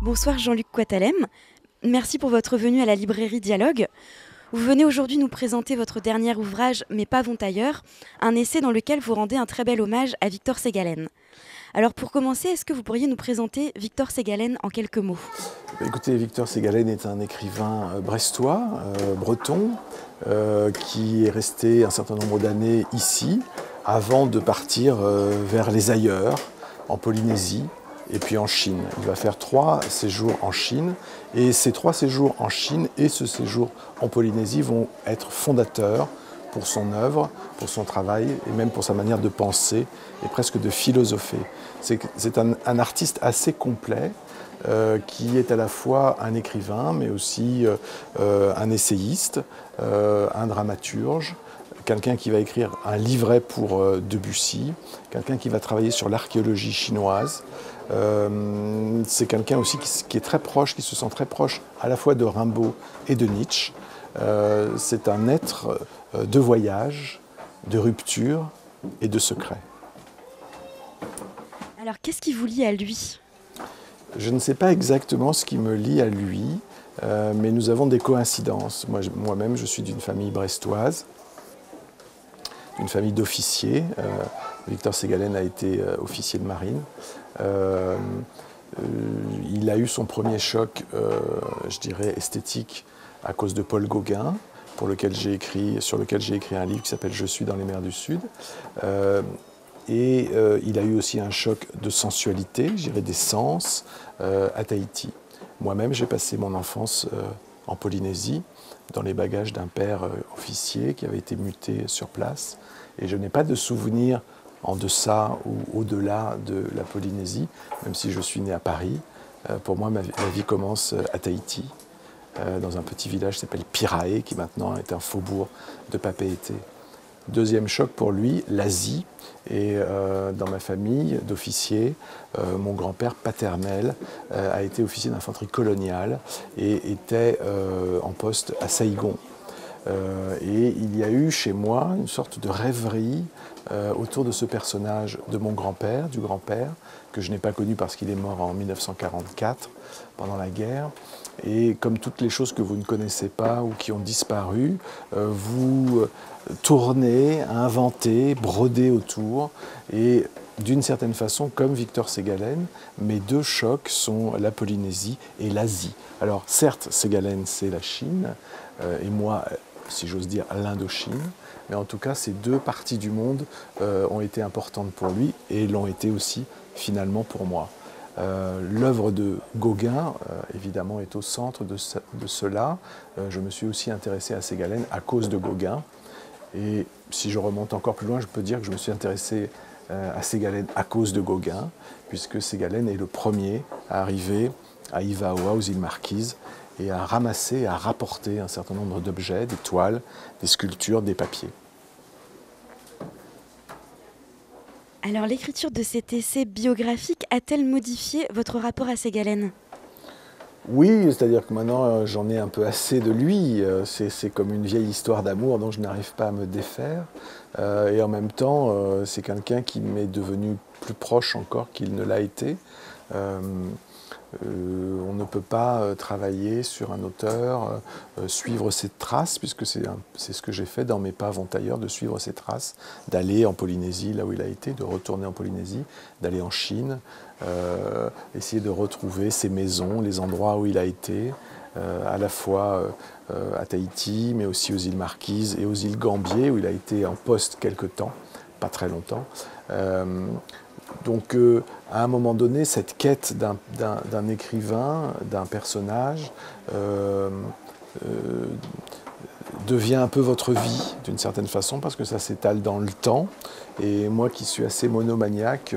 Bonsoir Jean-Luc Coitalem, merci pour votre venue à la librairie Dialogue. Vous venez aujourd'hui nous présenter votre dernier ouvrage, Mes pas vont ailleurs, un essai dans lequel vous rendez un très bel hommage à Victor Ségalen. Alors pour commencer, est-ce que vous pourriez nous présenter Victor Ségalen en quelques mots? Écoutez, Victor Ségalen est un écrivain brestois, breton, qui est resté un certain nombre d'années ici, avant de partir vers les ailleurs, en Polynésie et puis en Chine. Il va faire 3 séjours en Chine, et ces 3 séjours en Chine et ce séjour en Polynésie vont être fondateurs pour son œuvre, pour son travail et même pour sa manière de penser et presque de philosopher. C'est un artiste assez complet, qui est à la fois un écrivain, mais aussi un essayiste, un dramaturge, quelqu'un qui va écrire un livret pour Debussy, quelqu'un qui va travailler sur l'archéologie chinoise. C'est quelqu'un aussi qui est très proche, qui se sent très proche à la fois de Rimbaud et de Nietzsche. C'est un être de voyage, de rupture et de secret. Alors qu'est-ce qui vous lie à lui? Je ne sais pas exactement ce qui me lie à lui, mais nous avons des coïncidences. Moi-même, je suis d'une famille brestoise, d'une famille d'officiers. Victor Ségalen a été officier de marine. Il a eu son premier choc, je dirais, esthétique à cause de Paul Gauguin, sur lequel j'ai écrit un livre qui s'appelle « Je suis dans les mers du Sud ». Et il a eu aussi un choc de sensualité, je dirais des sens, à Tahiti. Moi-même, j'ai passé mon enfance en Polynésie, dans les bagages d'un père officier qui avait été muté sur place. Et je n'ai pas de souvenir en deçà ou au-delà de la Polynésie, même si je suis né à Paris. Pour moi, ma vie commence à Tahiti, dans un petit village qui s'appelle Pirae, qui maintenant est un faubourg de Papeete. Deuxième choc pour lui, l'Asie. Et dans ma famille d'officiers, mon grand-père paternel a été officier d'infanterie coloniale et était en poste à Saïgon. Et il y a eu chez moi une sorte de rêverie autour de ce personnage de mon grand-père, du grand-père, que je n'ai pas connu parce qu'il est mort en 1944, pendant la guerre. Et comme toutes les choses que vous ne connaissez pas ou qui ont disparu, vous tournez, inventez, brodez autour. Et d'une certaine façon, comme Victor Ségalen, mes deux chocs sont la Polynésie et l'Asie. Alors certes, Ségalen, c'est la Chine, et moi, si j'ose dire, l'Indochine. Mais en tout cas, ces deux parties du monde ont été importantes pour lui et l'ont été aussi finalement pour moi. L'œuvre de Gauguin, évidemment, est au centre de cela. Je me suis aussi intéressé à Ségalen à cause de Gauguin. Et si je remonte encore plus loin, je peux dire que je me suis intéressé à Ségalen à cause de Gauguin, puisque Ségalen est le premier à arriver à Ivaoa, aux îles Marquises, et à ramasser, à rapporter un certain nombre d'objets, des toiles, des sculptures, des papiers. Alors l'écriture de cet essai biographique a-t-elle modifié votre rapport à Ségalen? Oui, c'est-à-dire que maintenant j'en ai un peu assez de lui. C'est comme une vieille histoire d'amour dont je n'arrive pas à me défaire. Et en même temps, c'est quelqu'un qui m'est devenu plus proche encore qu'il ne l'a été. On ne peut pas travailler sur un auteur, suivre ses traces, puisque c'est ce que j'ai fait dans Mes pas vont ailleurs, de suivre ses traces, d'aller en Polynésie, là où il a été, de retourner en Polynésie, d'aller en Chine, essayer de retrouver ses maisons, les endroits où il a été, à la fois à Tahiti, mais aussi aux îles Marquises et aux îles Gambier, où il a été en poste quelque temps, pas très longtemps. Donc, à un moment donné, cette quête d'un écrivain, d'un personnage, devient un peu votre vie, d'une certaine façon, parce que ça s'étale dans le temps. Et moi qui suis assez monomaniaque,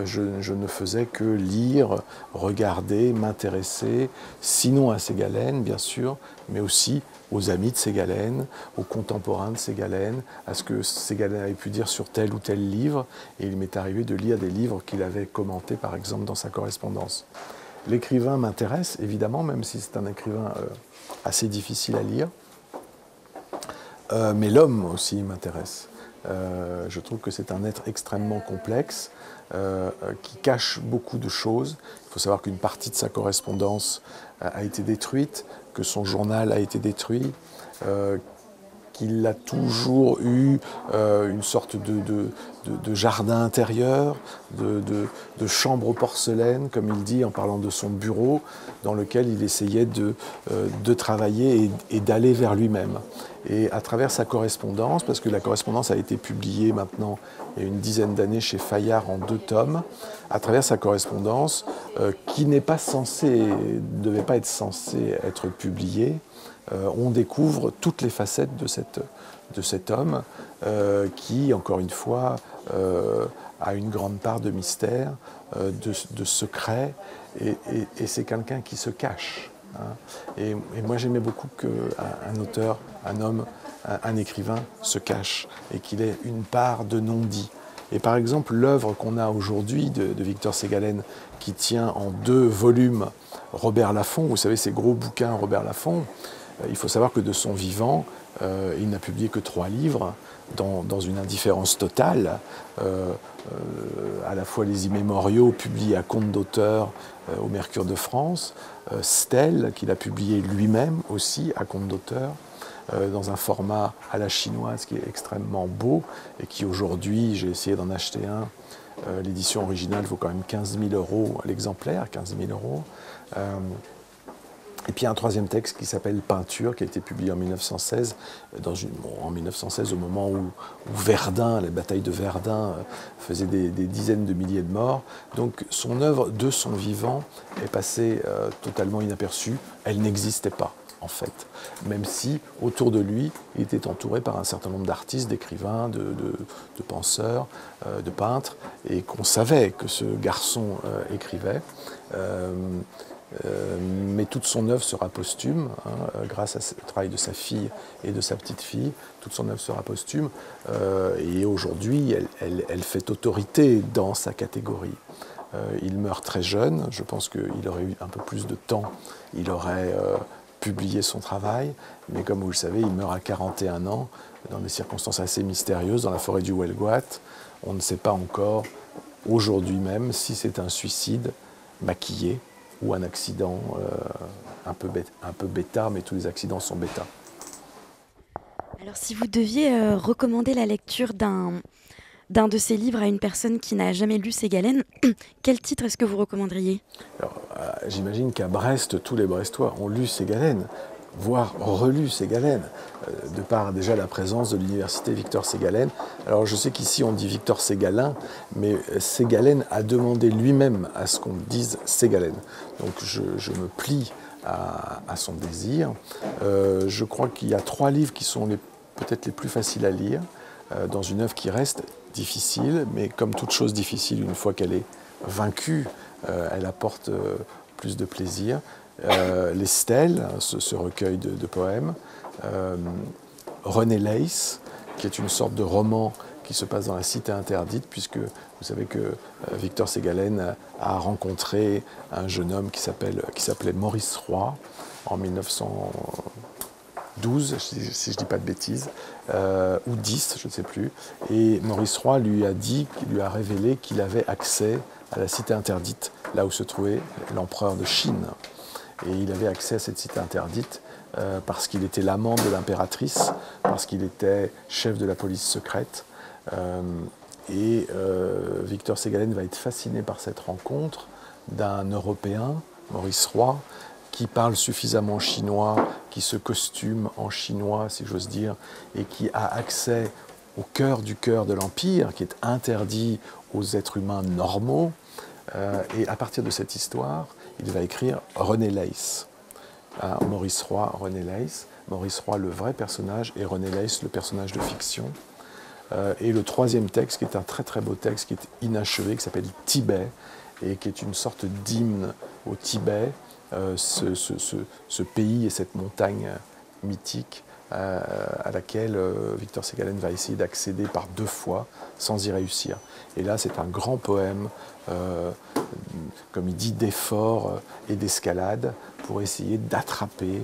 je ne faisais que lire, regarder, m'intéresser, sinon à Ségalen, bien sûr, mais aussi aux amis de Ségalen, aux contemporains de Ségalen, à ce que Ségalen avait pu dire sur tel ou tel livre. Et il m'est arrivé de lire des livres qu'il avait commentés, par exemple, dans sa correspondance. L'écrivain m'intéresse, évidemment, même si c'est un écrivain assez difficile à lire. Mais l'homme aussi m'intéresse. Je trouve que c'est un être extrêmement complexe, qui cache beaucoup de choses. Il faut savoir qu'une partie de sa correspondance a été détruite, que son journal a été détruit, qu'il a toujours eu une sorte de jardin intérieur, de chambre porcelaine, comme il dit en parlant de son bureau, dans lequel il essayait de travailler et d'aller vers lui-même. Et à travers sa correspondance, parce que la correspondance a été publiée maintenant il y a une dizaine d'années chez Fayard en 2 tomes, à travers sa correspondance, qui n'est pas censée, ne devait pas être censée être publiée, on découvre toutes les facettes de cet homme qui, encore une fois, a une grande part de mystère, de secret, et c'est quelqu'un qui se cache. Hein. Et moi j'aimais beaucoup qu'un auteur, un homme, un écrivain se cache et qu'il ait une part de non-dit. Et par exemple, l'œuvre qu'on a aujourd'hui de Victor Ségalen, qui tient en 2 volumes Robert Laffont, vous savez ces gros bouquins Robert Laffont, il faut savoir que de son vivant, il n'a publié que 3 livres, dans une indifférence totale, à la fois les immémoriaux publiés à compte d'auteur au Mercure de France, Stèle, qu'il a publié lui-même aussi à compte d'auteur, dans un format à la chinoise qui est extrêmement beau et qui aujourd'hui, j'ai essayé d'en acheter un, l'édition originale vaut quand même 15 000 € l'exemplaire, 15 000 €. Et puis un 3e texte qui s'appelle Peinture, qui a été publié en 1916, en 1916 au moment où Verdun, la bataille de Verdun, faisait des dizaines de milliers de morts. Donc son œuvre de son vivant est passée totalement inaperçue. Elle n'existait pas, en fait. Même si, autour de lui, il était entouré par un certain nombre d'artistes, d'écrivains, de penseurs, de peintres, et qu'on savait que ce garçon écrivait. Mais toute son œuvre sera posthume, hein, grâce au travail de sa fille et de sa petite-fille. Toute son œuvre sera posthume, et aujourd'hui, elle fait autorité dans sa catégorie. Il meurt très jeune, je pense qu'il aurait eu un peu plus de temps, il aurait publié son travail, mais comme vous le savez, il meurt à 41 ans, dans des circonstances assez mystérieuses, dans la forêt du Huelgoat. On ne sait pas encore, aujourd'hui même, si c'est un suicide maquillé, ou un accident un peu bêta, mais tous les accidents sont bêta. Alors si vous deviez recommander la lecture d'un de ces livres à une personne qui n'a jamais lu Ségalen, quel titre est-ce que vous recommanderiez? J'imagine qu'à Brest, tous les Brestois ont lu Ségalen, voire relu Ségalen, de par déjà la présence de l'université Victor Ségalen. Alors je sais qu'ici on dit Victor Ségalin, mais Ségalen a demandé lui-même à ce qu'on dise Ségalen. Donc je me plie à son désir. Je crois qu'il y a 3 livres qui sont peut-être les plus faciles à lire, dans une œuvre qui reste difficile, mais comme toute chose difficile, une fois qu'elle est vaincue, elle apporte plus de plaisir. Les Stèles, ce recueil de poèmes, René Leys, qui est une sorte de roman qui se passe dans la cité interdite, puisque vous savez que Victor Ségalen a rencontré un jeune homme qui s'appelait Maurice Roy en 1912, si je ne dis pas de bêtises, ou 10, je ne sais plus. Et Maurice Roy lui a révélé qu'il avait accès à la cité interdite, là où se trouvait l'empereur de Chine. Et il avait accès à cette cité interdite parce qu'il était l'amant de l'impératrice, parce qu'il était chef de la police secrète. Victor Ségalen va être fasciné par cette rencontre d'un Européen, Maurice Roy, qui parle suffisamment chinois, qui se costume en chinois, si j'ose dire, et qui a accès au cœur de l'Empire, qui est interdit aux êtres humains normaux. Et à partir de cette histoire, il va écrire René Leys. Maurice Roy, René Leys. Maurice Roy, le vrai personnage, et René Leys, le personnage de fiction. Et le 3e texte, qui est un très très beau texte, qui est inachevé, qui s'appelle Tibet, et qui est une sorte d'hymne au Tibet, ce pays et cette montagne mythique à laquelle Victor Ségalen va essayer d'accéder par 2 fois sans y réussir. Et là, c'est un grand poème, comme il dit, d'effort et d'escalade pour essayer d'attraper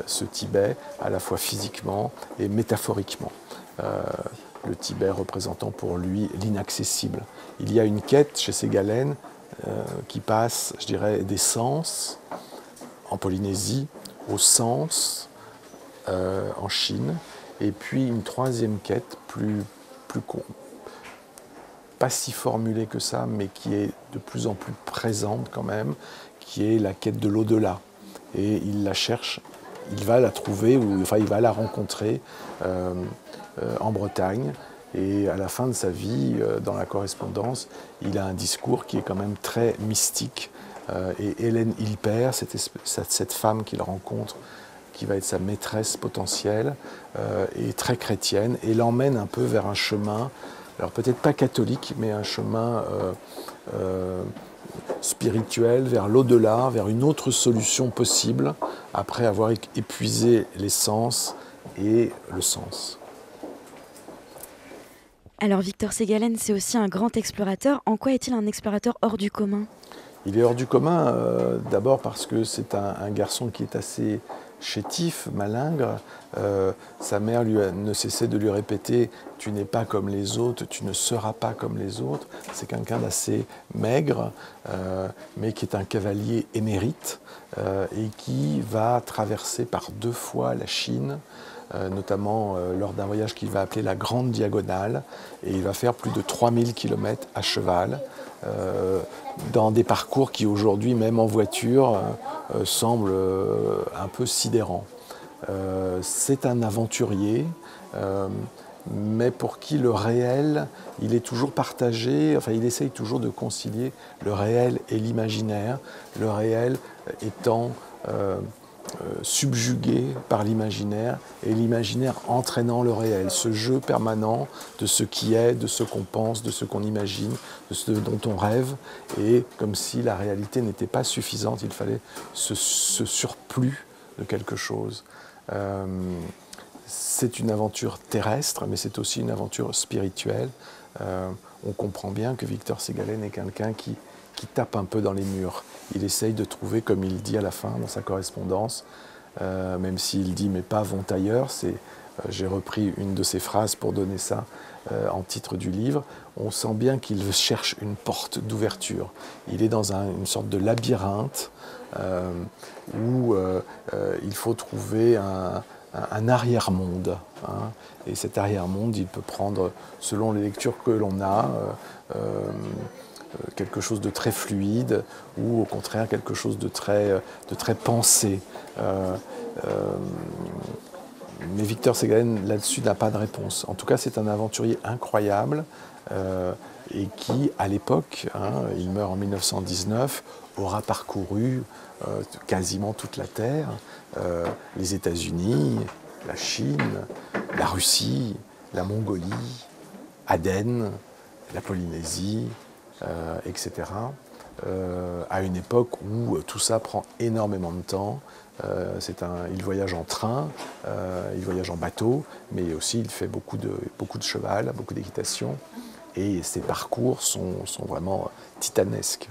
ce Tibet, à la fois physiquement et métaphoriquement. Le Tibet représentant pour lui l'inaccessible. Il y a une quête chez Ségalen qui passe, je dirais, des sens en Polynésie aux sens en Chine, et puis une troisième quête pas si formulée que ça, mais qui est de plus en plus présente quand même, qui est la quête de l'au-delà. Et il la cherche, il va la trouver, enfin il va la rencontrer en Bretagne. Et à la fin de sa vie, dans la correspondance, il a un discours qui est quand même très mystique. Et Hélène Hilpert, cette femme qu'il rencontre, qui va être sa maîtresse potentielle, est très chrétienne et l'emmène un peu vers un chemin, alors peut-être pas catholique, mais un chemin spirituel, vers l'au-delà, vers une autre solution possible, après avoir épuisé les sens et le sens. Alors Victor Ségalen, c'est aussi un grand explorateur. En quoi est-il un explorateur hors du commun ? Il est hors du commun, d'abord parce que c'est un garçon qui est assez chétif, malingre. Sa mère ne cessait de lui répéter « tu n'es pas comme les autres, tu ne seras pas comme les autres ». C'est quelqu'un d'assez maigre, mais qui est un cavalier émérite et qui va traverser par 2 fois la Chine, notamment lors d'un voyage qu'il va appeler la Grande Diagonale, et il va faire plus de 3000 km à cheval, dans des parcours qui aujourd'hui, même en voiture, semblent un peu sidérants. C'est un aventurier, mais pour qui le réel, il est toujours partagé, enfin il essaye toujours de concilier le réel et l'imaginaire, le réel étant subjugué par l'imaginaire et l'imaginaire entraînant le réel, ce jeu permanent de ce qui est, de ce qu'on pense, de ce qu'on imagine, de ce dont on rêve, et comme si la réalité n'était pas suffisante, il fallait ce surplus de quelque chose. C'est une aventure terrestre, mais c'est aussi une aventure spirituelle. On comprend bien que Victor Ségalen est quelqu'un qui tape un peu dans les murs. Il essaye de trouver, comme il dit à la fin dans sa correspondance, même s'il dit « mais pas vont ailleurs », j'ai repris une de ses phrases pour donner ça en titre du livre, on sent bien qu'il cherche une porte d'ouverture. Il est dans une sorte de labyrinthe où il faut trouver un arrière-monde. Hein. Et cet arrière-monde, il peut prendre, selon les lectures que l'on a, quelque chose de très fluide ou au contraire quelque chose de très pensé. Mais Victor Ségalen, là-dessus, n'a pas de réponse. En tout cas, c'est un aventurier incroyable et qui, à l'époque, il meurt en 1919, aura parcouru quasiment toute la Terre, les États-Unis, la Chine, la Russie, la Mongolie, Aden, la Polynésie, etc. À une époque où tout ça prend énormément de temps. Il voyage en train, il voyage en bateau, mais aussi il fait beaucoup de cheval, beaucoup d'équitation. Et ses parcours sont vraiment titanesques.